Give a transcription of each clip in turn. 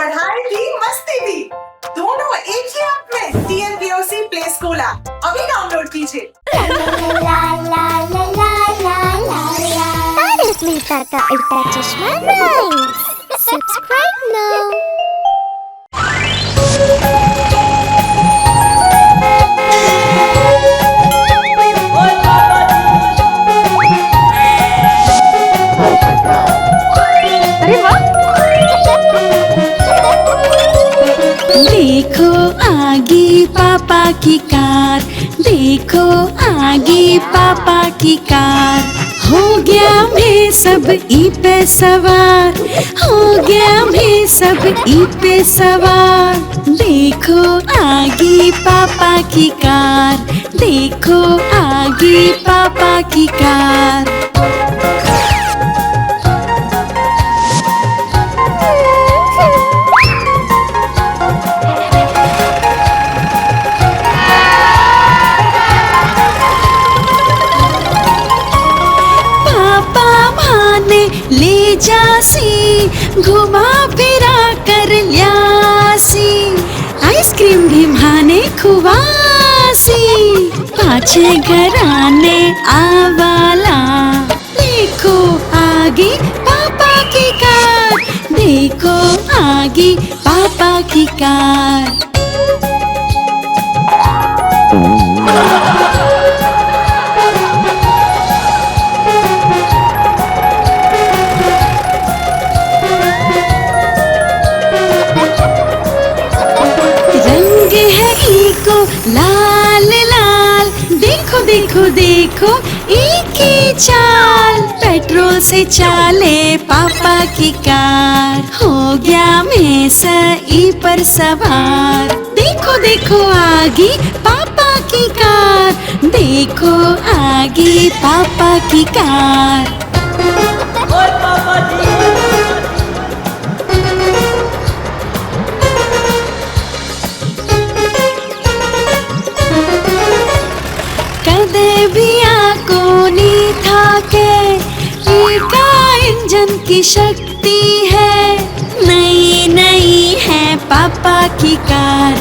पढ़ाई भी मस्ती भी दोनों एक ही ऐप में। TNPOC प्ले स्कूल ऐप अभी डाउनलोड कीजिए। तारक मेहता का उल्टा चश्मा राइम्स। Subscribe now. अरे वाह! देखो आगे पापा की कार, देखो आगे पापा की कार। हो गया मैं सब ई पे सवार, हो गया मैं सब ई पे सवार। देखो आगे पापा की कार, देखो आगे पापा की कार। ले जासी घुमा फिरा कर ल्यासी, आइसक्रीम भी भाने खुवासी। पाछे घराने आवाला, देखो आगे पापा की कार, देखो आगे पापा की कार। लाल लाल, देखो देखो देखो एक ही चाल। पेट्रोल से चाले पापा की कार, हो गया मैं सही पर सवार। देखो देखो आगे पापा की कार, देखो आगे पापा की कार। कदे भी आंखों नहीं थाके, का इंजन की शक्ति है। नई नई है पापा की कार,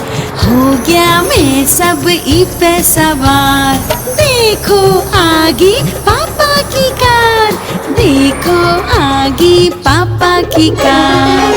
हो गया मैं सब ई पे सवार। देखो आगे पापा की कार, देखो आगे पापा की कार।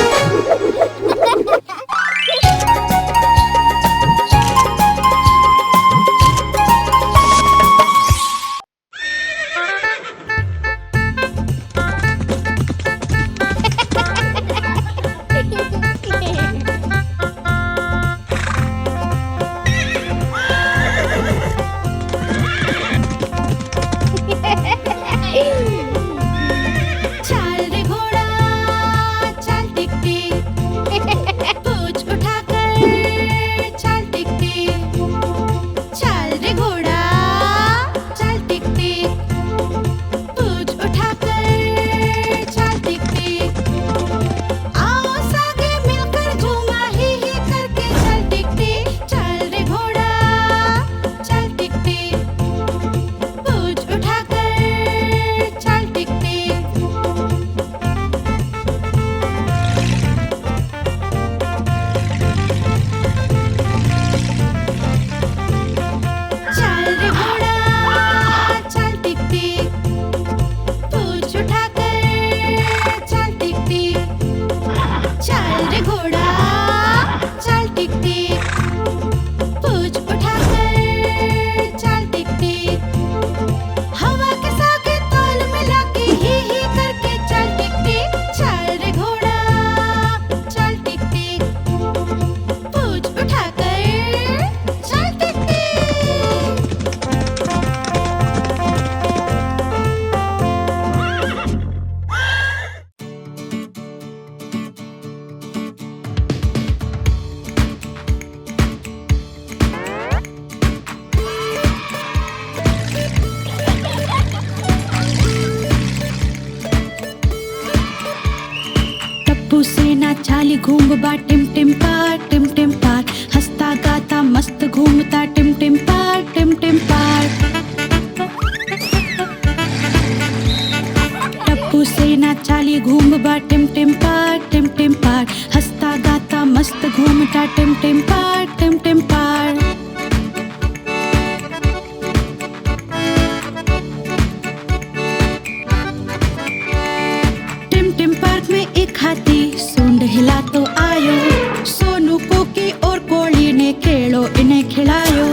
चाली घूम बा टिम टिम पार, हंसता गाता मस्त घूमता टिम टिम पार, टिम टिम पार। टप्पू से ना चाली घूम बा टिम टिम पार, हंसता गाता घूमता टिम टिम पार, टिम टिम पार। टिम टिम पार्क में एक हाथी सूंड हिला तो आयो, सोनू को की और कोली ने खेलो इन्हें खिलायो।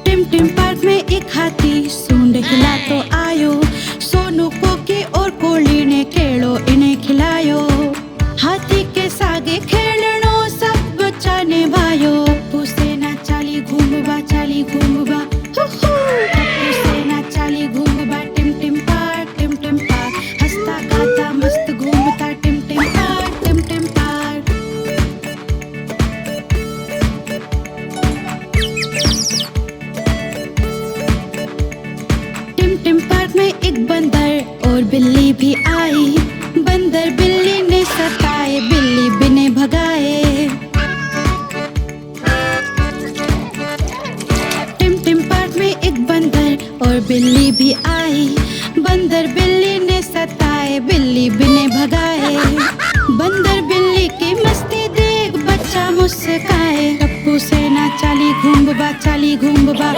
टिम टिम पार्क में एक हाथी सूंड हिला तो आयो, सोनू को की और कोली ने खेलो इन्हें खिलायो। हाथी के सागे खेलनो सब बच्चा ने भायो, पुसे ना चाली घूमबा चाली घूमबा, पुसे ना चाली घूमबा टिम टिम पार, टिम टिम पार। हंसता गाता मस्त घूमता टिम टिम पार, टिम टिम पार। टिम टिम पार्क में एक बंदर और बिल्ली भी आई, बंदर बिल्ली ने सताए, बिल्ली बिने भगाए। टिम टिम पार्क में एक बंदर और बिल्ली भी आई, बंदर बिल्ली ने सताए, बिल्ली बिने भगाए। बंदर बिल्ली की मस्ती देख बच्चा मुस्काए, टप्पू से ना चाली घूमबा चाली घूमबा,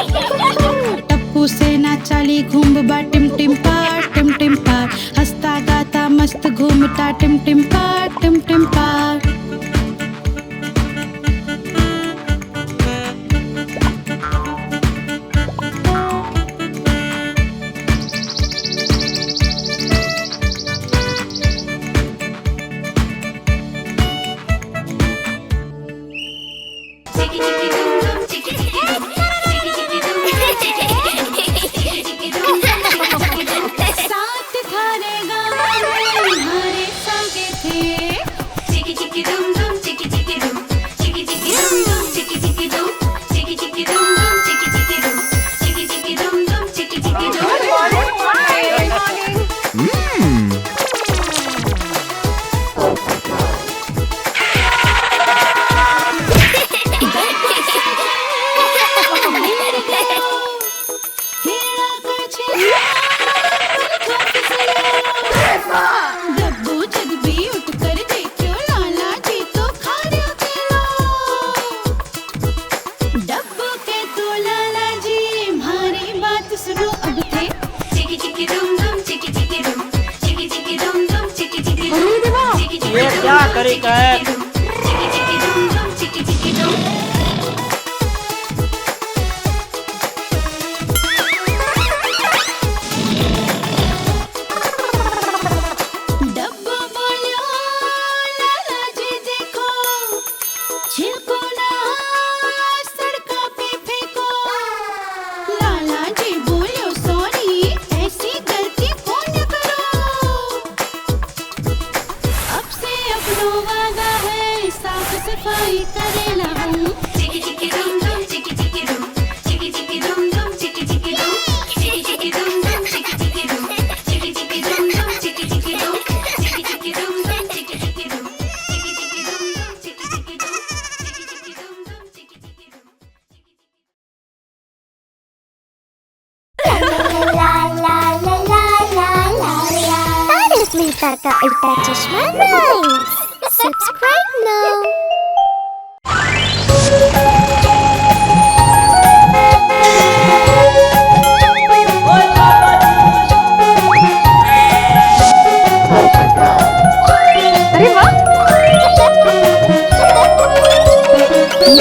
टप्पू से ना चाली घूमबा टिम टिम पार, टिम टिम पार। हंसता गाता मस्त घूमता टिम टिम पार, टिम टिम पार। साथ थारे गाँव में हमारे सागे थे, चिकी चिकी दुम दुम चिकी चिकी दुम, चिकी चिकी दुम दुम चिकी चिकी दुम, चिकी चिकी दुम दुम चिकी चिकी दुम, चिकी चिकी दुम दुम चिकी चिकी दुम। डब्बू जग भी उठ कर देखो, लाला जी तो खाने खेलो। डब्बू के तो लाला जी हमारी बात सुनो अब थे, चिकी चिकी दुम दुम चिकी चिकी दुम, चिकी चिकी दुम दुम चिकी चिकी दुम, चिकी चिकी ये दुम क्या दुम करे चिकी का है? चिकी दुम, चिकी चिकी दुम दुम चिकी चिकी दुम। डब्बू बोलो लाला जी देखो, छिलको ना सड़कों पे फेंको। लाला जी बोलो सॉरी, ऐसी गलती कौन करो। अब से अपनो वादा है, साफ सफाई करेला हूँ। चिकी चिकी दुम दुम चिकी चिकी दुम, चिकी चिकी दुम दुम चिकी चिकी दुम, चिकी चिकी दुम दुम चिकी चिकी दुम, चिकी चिकी दुम दुम चिकी चिकी दुम, चिकी चिकी दुम दुम चिकी चिकी दुम, चिकी चिकी दुम दुम चिकी चिकी दुम, चिकी चिकी दुम दुम चिकी चिकी दुम। That is Lita ka Ulta Chashma Rhymes. Subscribe now.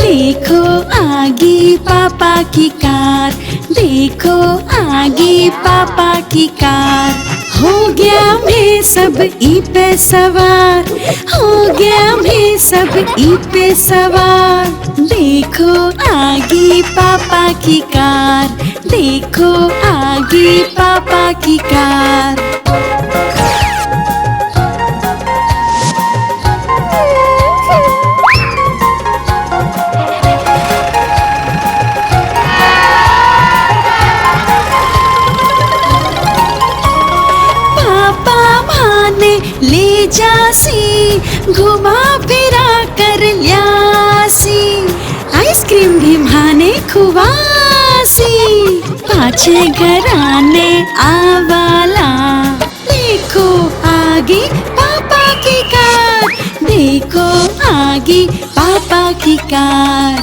देखो आगे पापा की कार, देखो आगे पापा की कार। हो गया मैं सब ई पे सवार, हो गया मैं सब ई पे सवार। देखो आगे पापा की कार, देखो आगे पापा की कार। ले जासी घुमा फिरा कर ल्यासी, आइसक्रीम भी भाने खुवासी। पाछे घराने आवाला, देखो आगे पापा की देखो आगे पापा की कार।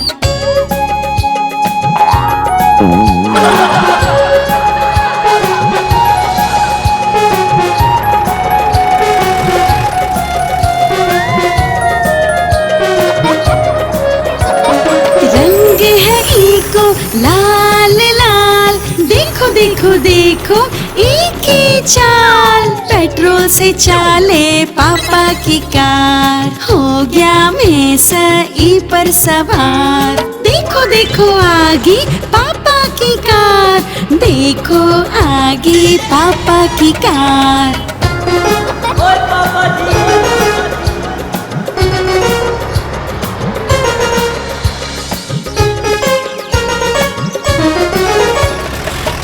रंग है इको लाल लाल, देखो देखो देखो एक ही चाल। पेट्रोल से चाले पापा की कार, हो गया मैं सही पर सवार। देखो देखो आगे पापा की कार, देखो आगे पापा की कार।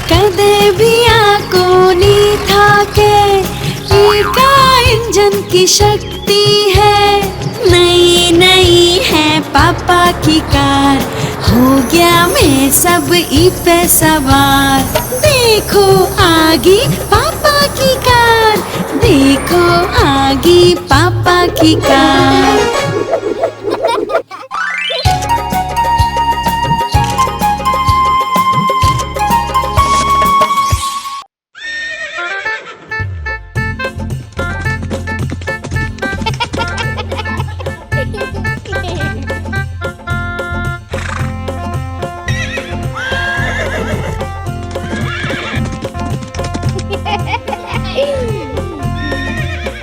कदे भी आंखों नहीं था के इनका इंजन की शक्ति है। नई नई है पापा की कार, हो गया मैं सब ई पे सवार। देखो आगे पापा की कार, देखो आगे पापा की कार।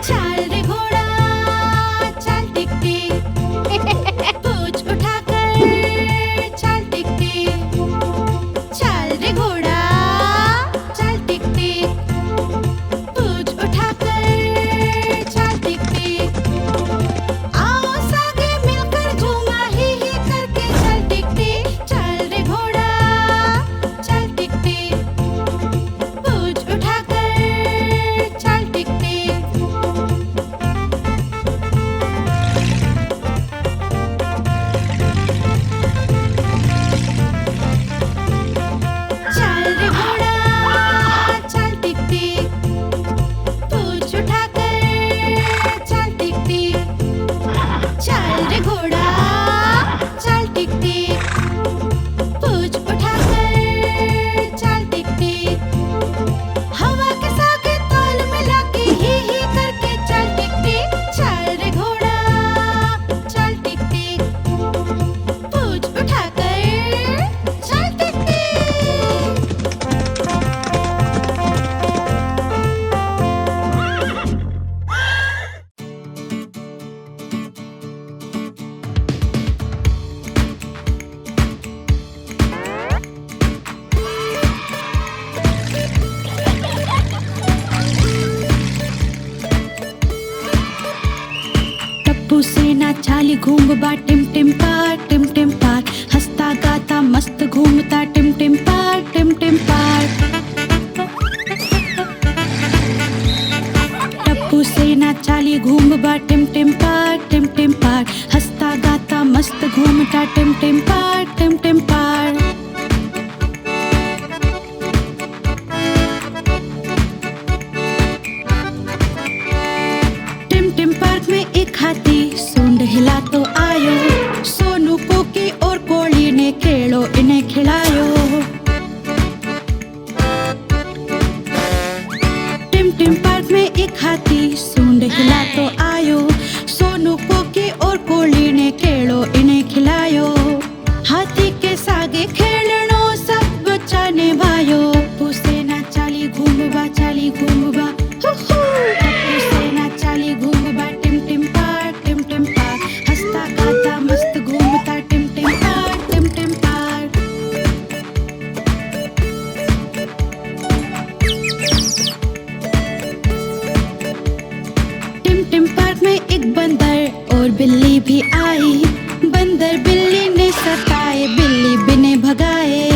चल रे घोड़ा चल टिक टिक, पूंछ उठाकर चल टिक टिक। चल रे घोड़ा चल टिक टिक, पूंछ उठाकर चल टिक टिक। आओ सागे मिलकर झूमा ही करके चल टिक टिक। चल रे घोड़ा चल टिक टिक, पूंछ उठाकर चल टिक टिक। चल रे घोड़ा चल टिक टिक, पूंछ उठाकर चल टिक टिक। चल रे घोड़ा चल टिक टिक, पूंछ उठाकर चल टिक टिक। हवा के सागे ताल मिला के ही करके चल टिक टिक। चल रे घोड़ा चल टिक टिक, पूंछ उठाकर चल टिक टिक। टप्पू से ना चाली घूम बा टिम टिम पार, टिम टिम पार। हंसता गाता मस्त घूमता टिम टिम पार, टिम टिम पार। टप्पू से ना चाली घूम बा टिम टिम पार, टिम टिम पार। हंसता गाता मस्त घूमता टिम टिम पार, टिम टिम पार। टिम टिम पार्क में एक हाथी सूंड हिला तो आयो। सोनू कोकी और कोली ने खेलो इन्हें खिलायो। टिम टिम पार्क में एक हाथी सूंड हिला तो आयो। सोनू कोकी और कोली ने खेलो इन्हें खिलायो। हाथी के सागे खेलनो सब बच्चा ने भायो। टप्पू से ना चाली घूमबा टप्पू से ना चाली घूमबा टिम टिम पार, टिम टिम पार। हंसता गाता मस्त घूमता टिम टिम पार, टिम टिम पार। टिम टिम पार्क में एक बंदर और बिल्ली भी आई। बंदर बिल्ली ने सताए, बिल्ली बिने भगाए।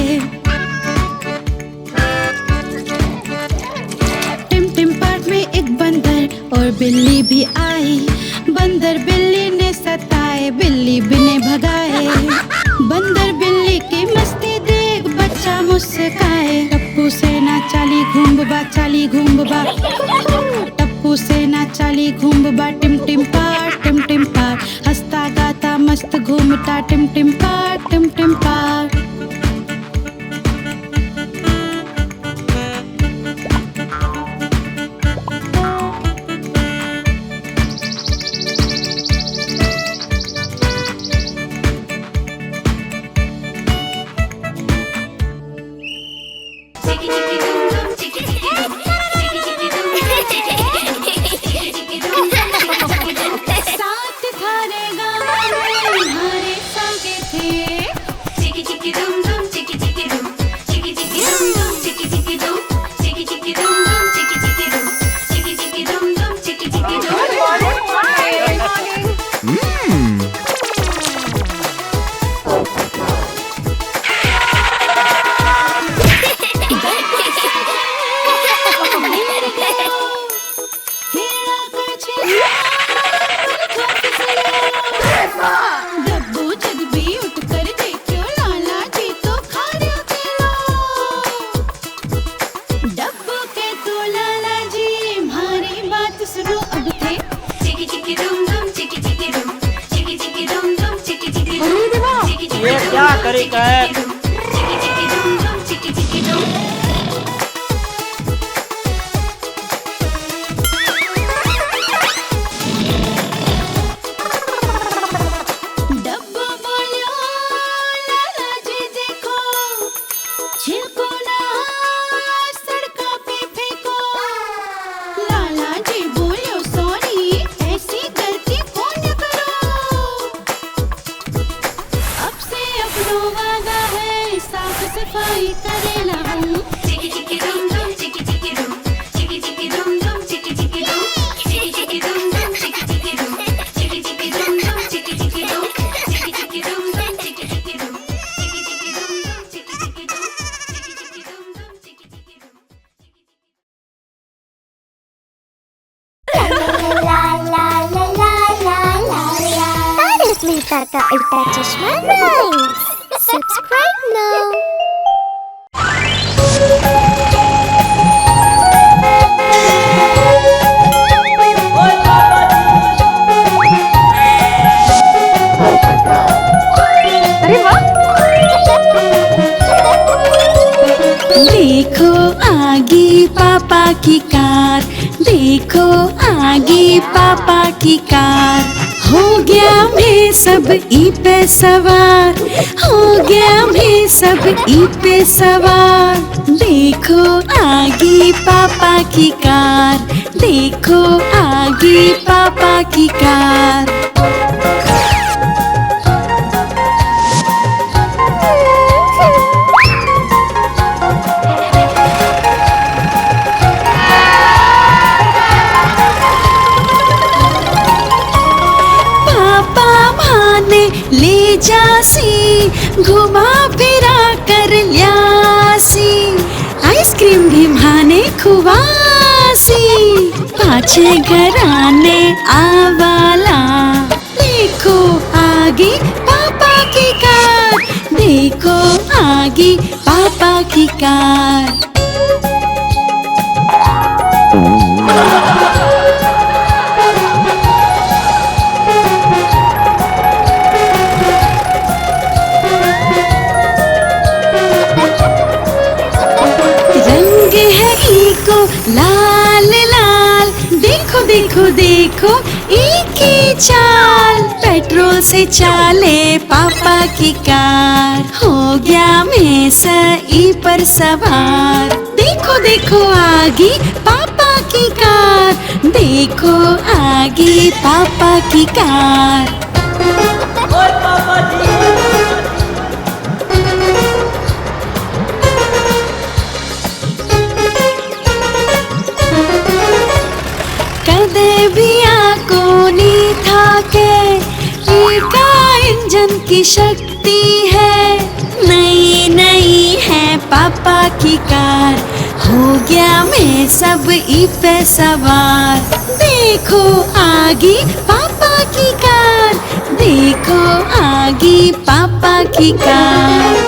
टिम टिम पार्क में एक बंदर और बिल्ली भी आई। बंदर बिल्ली ने सताए, बिल्ली बिने भगाए। बंदर बिल्ली की मस्ती देख बच्चा मुस्काए। टप्पू से ना चाली घूमबा टप्पू से ना चाली घूमबा टिम टिम पार, टिम टिम पार। घूमता टिम टिम पार टिम टिम पार। Chickie chickie dum dum, chickie chickie dum, chickie chickie dum dum, chickie chickie dum, chickie chickie dum dum, chickie chickie dum. साथ थारे गाँव में हमारे सागे थे। Chickie chickie dum dum, chickie chickie dum, chickie chickie dum dum, chickie chickie dum, chickie chickie dum dum, chickie chickie dum, chickie chickie dum dum, chickie chickie dum. डब्बू जब भी उठ कर देखियो लाला जी तो खारियो खेलो। डब्बू के तो लाला जी हमारी बात सुनो अब थे। Chickie chickie dum dum, chickie chickie dum, chickie chickie dum dum, chickie chickie dum, chickie chickie ये dum क्या dum, तरीका है? chickie chickie dum dum, chickie chickie dum. डब्बू बोलियो लाला जी देखो, छिलको ना सड़कों पे फेंको। लाला जी बोलियो सॉरी ऐसी गलती कौन करो। अब से अपनो वादा है साफ सफाई करेला हम। Chickie chickie dum dum, chickie chickie dum, chickie chickie dum dum, chickie chickie dum, chickie chickie dum dum, chickie chickie dum, chickie chickie dum dum, chickie chickie dum, chickie chickie dum dum, chickie chickie dum, chickie chickie dum dum, chickie chickie dum, chickie chickie dum dum, chickie chickie dum. Tarak Mehta का उल्टा चश्मा rhymes. Subscribe now. देखो आगे पापा की car, देखो आगे पापा की कार। हो गया मैं सब ई पे सवार, हो गया मैं सब ई पे सवार। देखो आगे पापा की कार, देखो आगे पापा की कार। ले जासी घुमा फिरा कर ल्यासी, आइसक्रीम भी भाने खुवासी। पाछे घराने आवाला, देखो आगे पापा की कार, देखो आगे पापा की कार। लाल लाल, देखो देखो देखो एक ही चाल। पेट्रोल से चाले पापा की कार, हो गया मैं सही पर सवार। देखो देखो आगे पापा की कार, देखो आगे पापा की कार। कदे भी आंखों नहीं था के का इंजन की शक्ति है। नई नई है पापा की कार, हो गया मैं सब ई पे सवार। देखो आगे पापा की कार, देखो आगे पापा की कार।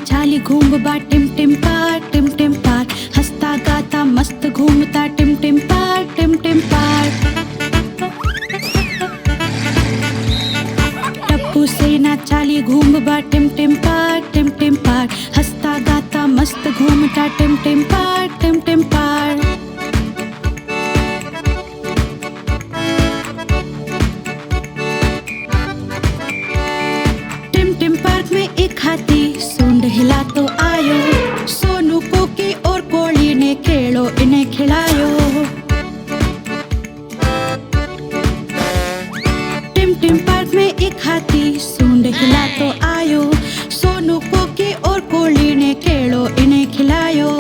चाली घूमबा टिम टिम पार, टिम टिम पार। हंसता गाता मस्त घूमता टिम टिम पार, टिम टिम पार। टप्पू सेना चाली घूमबा टिम टिम पार, टिम टिम पार। हंसता गाता मस्त घूमता टिम टिम पार, टिम टिम पार। टिम टिम पार्क में एक हाथी सूंड हिला तो आयो। सोनू को की और कोली ने खेलो इन्हें खिलायो। टिम टिम पार्क में एक हाथी सूंड हिला तो आयो। सोनू को की और कोली ने खेलो इन्हें खिलायो।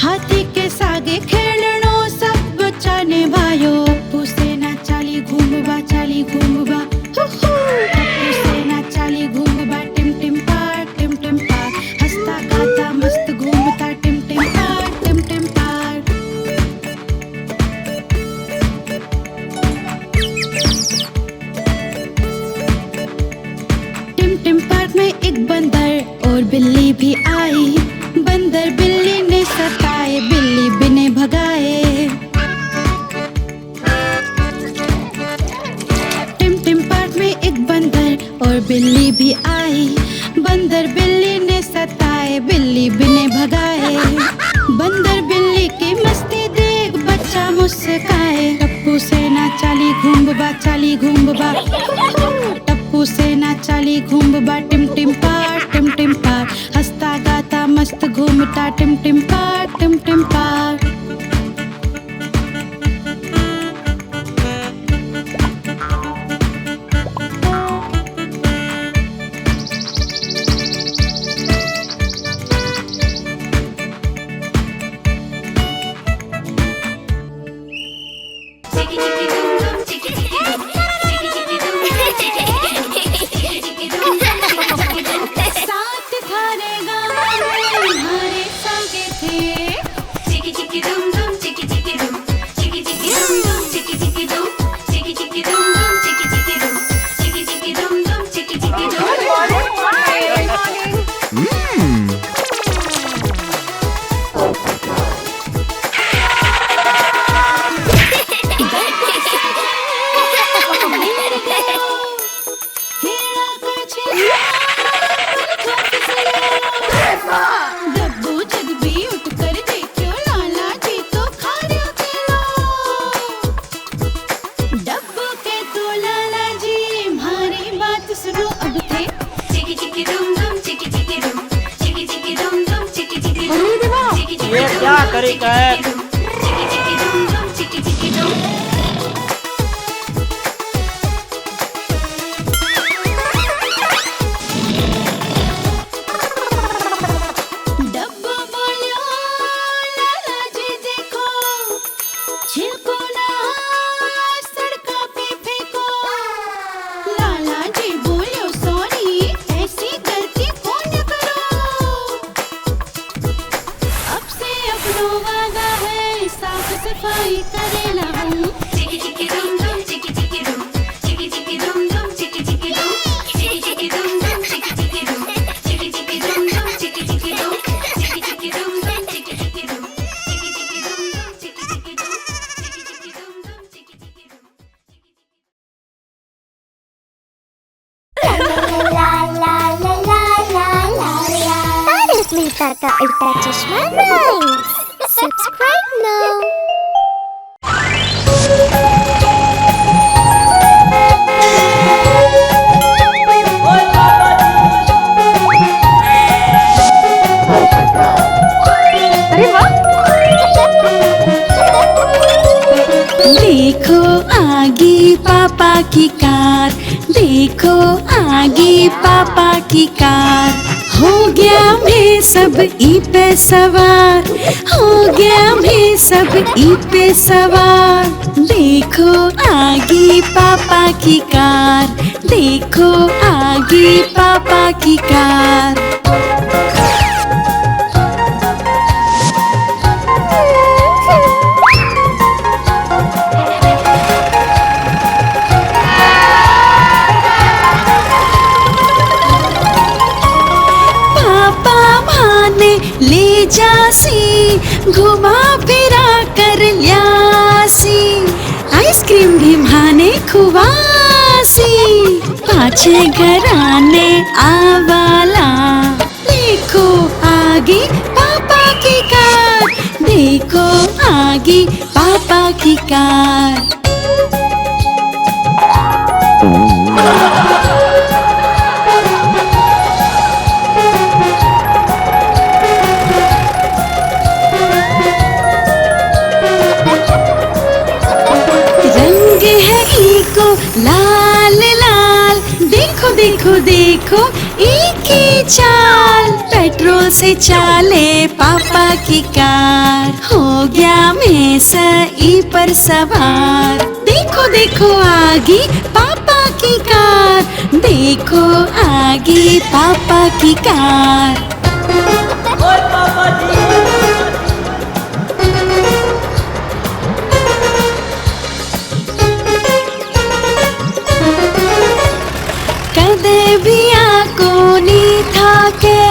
हाथी के सागे खेलनो सब बच्चा ने भायो। टप्पू सेना चाली घूमबा, चाली घूमबा, टप्पू सेना चाली घूमबा टिम टिम पार, टिम टिम पार। हंसता गाता मस्त घूमता टिम टिम पार, टिम टिम पार। टिम टिम पार्क में एक बंदर और बिल्ली भी आई। बंदर बिल्ली ने सताए, बिल्ली बिने भगाए। टिम टिम पार्क में एक बंदर और बिल्ली भी आई। बंदर बिल्ली ने सताए, बिल्ली बिने भगाए। बंदर बिल्ली की मस्ती देख बच्चा मुस्काए। टप्पू सेना चाली घूमबा, चाली घूमबा, टप्पू सेना चाली घूमबा टिम टिम पार, टिम टिम पार। हंसता गाता मस्त घूमता टिम टिम पार, टिम टिम पार। चिकी चिकी डूम डूम चिकी चिकी डूम चिकी चिकी डूम डूम चिकी चिकी डूम चिकी डूम साथ थारे गाँव में हमारे संगे थे। चिकी चिकी डूम डूम चिकी चिकी डूम चिकी चिकी डूम डूम चिकी चिकी डूम चिकी चिकी डूम डूम चिकी चिकी डूम चिकी चिकी डूम डूम चिकी चिकी डूम। डब्बू जब भी उठकर देखो लाला जी तो खाने खेलो। डब्बू के तो लाला जी हमारी बात सुनो अब थे। चिकी चिकी डूम डूम चिकी चिकी डूम चिकी चिकी डूम डूम चिकी चिकी डूम चिकी चिकी ये डूम क्या डूम करी चिकी का है? चिकी डूम चिकी चिकी डूम डूम चिकी चिकी डूम। डब्बू बोलो लाला जी देखो, छिलको ना सड़का पे फेंको। लाला जी बोलो सॉरी, ऐसी गलती कौन करो। अब से अपनो वादा है, साफ सफाई करेला हूँ। चिकी चिकी डूम डूम चिकी चिकी डूम चिकी चिकी डूम डूम चिकी चिकी डूम चिकी चिकी डूम डूम चिकी चिकी डूम चिकी चिकी डूम डूम चिकी चिकी डूम चिकी चिकी डूम डूम चिकी चिकी डूम चिकी चिकी डूम डूम चिकी चिकी डूम चिकी चिकी डूम डूम चिकी चिकी डूम। तारक मेहता का उल्टा चश्मा राइम्स। Subscribe now. देखो आगे पापा की कार, देखो आगे पापा की कार। हो गया मैं सब ई पे सवार, हो गया मैं सब ई पे सवार। देखो आगे पापा की कार, देखो आगे पापा की कार। पापा घुमा फिरा कर ल्यासी, आइसक्रीम भी भाने खुवासी। पाछे घराने आवाला, देखो आगे पापा की कार, देखो आगे पापा की कार। रंग है इको लाल लाल, देखो देखो देखो एक ही चाल। पेट्रोल से चाले पापा की कार, हो गया मैं सही पर सवार। देखो देखो आगे पापा की कार, देखो आगे पापा की कार। कदे भी आको नहीं था के,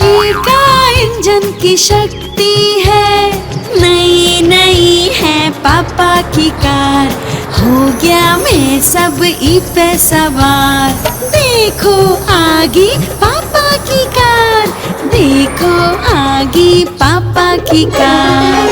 इनका इंजन की शक्ति है। नई नई है पापा की कार, हो गया मैं सब ई पे सवार। देखो आगे पापा की कार, देखो आगे पापा की कार।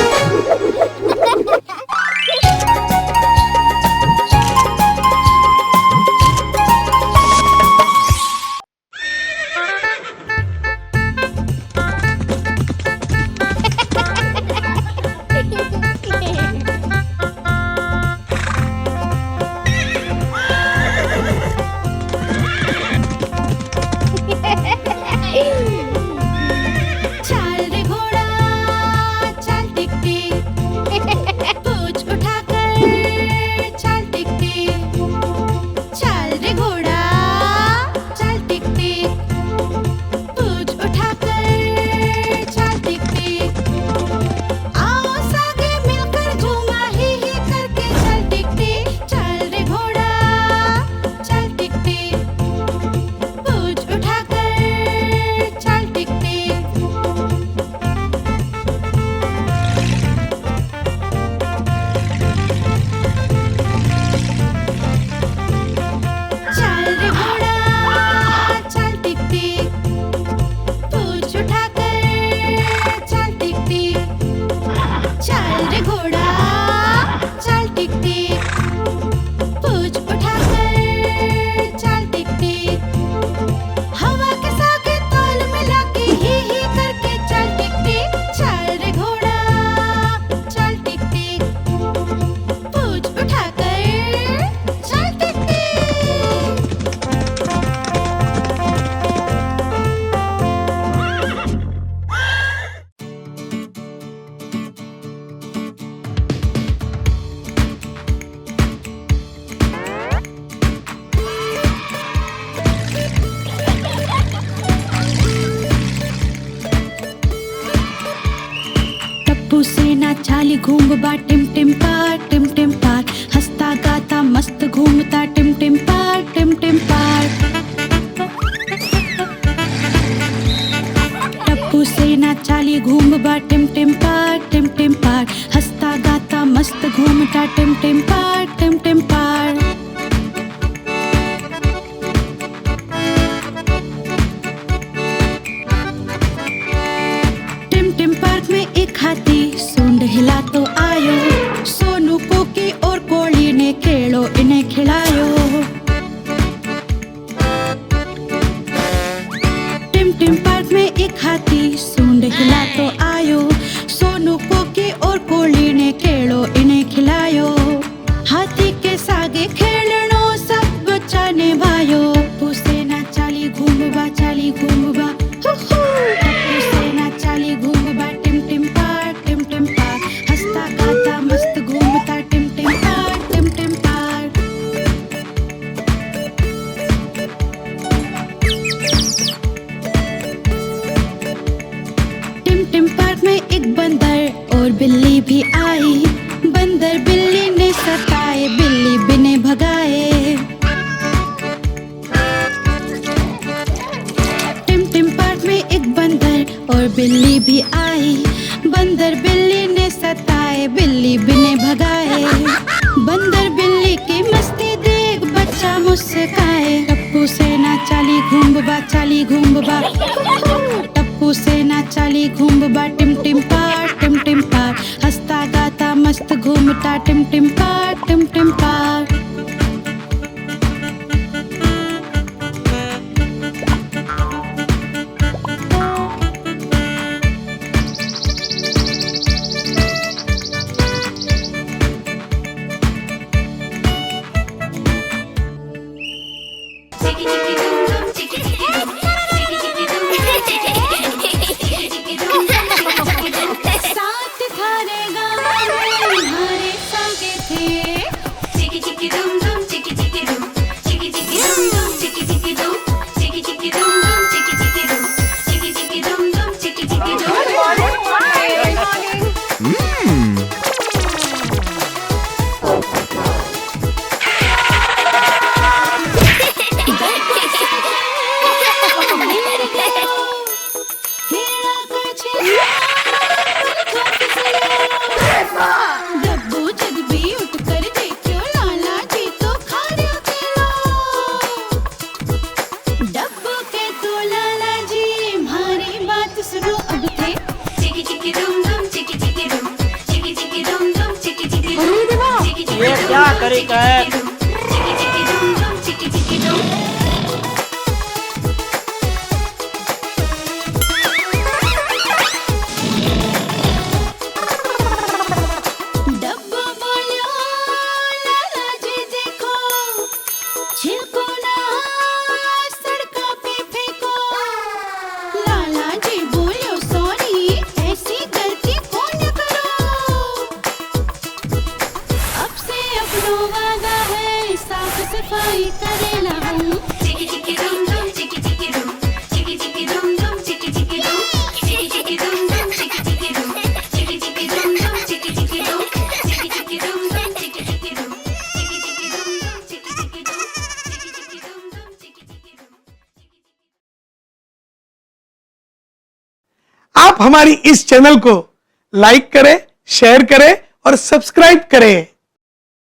चल रे घोड़ा चल टिक टिक, पूंछ उठाकर चल टिक टिक। चल रे घोड़ा चल टिक टिक, पूंछ उठाकर चल टिक टिक। आओ सागे मिलकर झूमा ही करके चल टिक टिक। चल रे घोड़ा चल टिक टिक, पूंछ उठाकर चल टिक टिक। चल रे घोड़ा चल टिक टिक, पूंछ उठाकर चल टिक टिक। चल रे घोड़ा चल टिक टिक, पूंछ उठाकर चल टिक टिक। हवा के सागे ताल मिला के ही करके चल टिक टिक। चल रे घोड़ा चल टिक टिक, पूंछ उठाकर चल टिक टिक। टप्पू सेना चाली घूमबा टिम टिम पार, हंसता गाता मस्त घूमता टिम टिम पार टिम टिम पार। टप्पू सेना चाली घूमबा टिम टिम पार, हंसता गाता मस्त घूमता टिम टिम पार टिम टिम पार। टिम टिम पार्क में एक हाथी सूंड हिला तो आयो, सोनू को की और कोली ने खेलो इन्हें खिलायो। टिम टिम पार्क में एक हाथी सूंड हिला तो आयो, सोनू को की और कोली ने खेलो इन्हें खिलायो। हाथी के सागे खेलनो सब बच्चा ने भायो। टप्पू सेना चाली घूमबा टप्पू सेना चाली घूमबा टिम टिम पार, हंसता गाता मस्त घूमता टिम टिम पार टिम टिम पार। चिकी चिकी दुम दुम चिकी चिकी दुम चिकी चिकी दुम दुम चिकी चिकी दुम साथ थारे गाँव में हमारे संगे थे चिकी चिकी दुम दुम चिकी चिकी दुम चिकी चिकी दुम दुम चिकी चिकी दुम चिकी चिकी दुम दुम चिकी चिकी दुम चिकी चिकी दुम दुम चिकी चिकी दुम डब्बू जब भी उठकर देखियो लाला जी तो खाने खेलो डब्बू के तो लाला जी हमारी बात सुनो अब थे चिकी चिकी दुम दुम चिकी चिकी दुम चिकी चिकी दुम दुम चिकी चिकी दुम चिकी चिकी ये क्या करे का है? चिकी चिकी दुम दुम चिकी चिकी दुम डब्बू बोलो लाला जी देखो छिलको ना सड़कों पे फेंको लाला जी बोलो सॉरी ऐसी गलती कौन करो अब से अपनो वादा है साफ सफाई करेला हम चिकी चिकी दुम दुम चिकी चिकी दुम चिकी चिकी दुम दुम चिकी चिकी दुम चिकी चिकी दुम दुम चिकी चिकी दुम चिकी चिकी दुम दुम चिकी चिकी दुम चिकी चिकी दुम दुम चिकी चिकी दुम चिकी चिकी दुम दुम चिकी चिकी दुम चिकी चिकी दुम दुम चिकी चिकी दुम आप हमारी इस चैनल को लाइक करें, शेयर करें और सब्सक्राइब करें।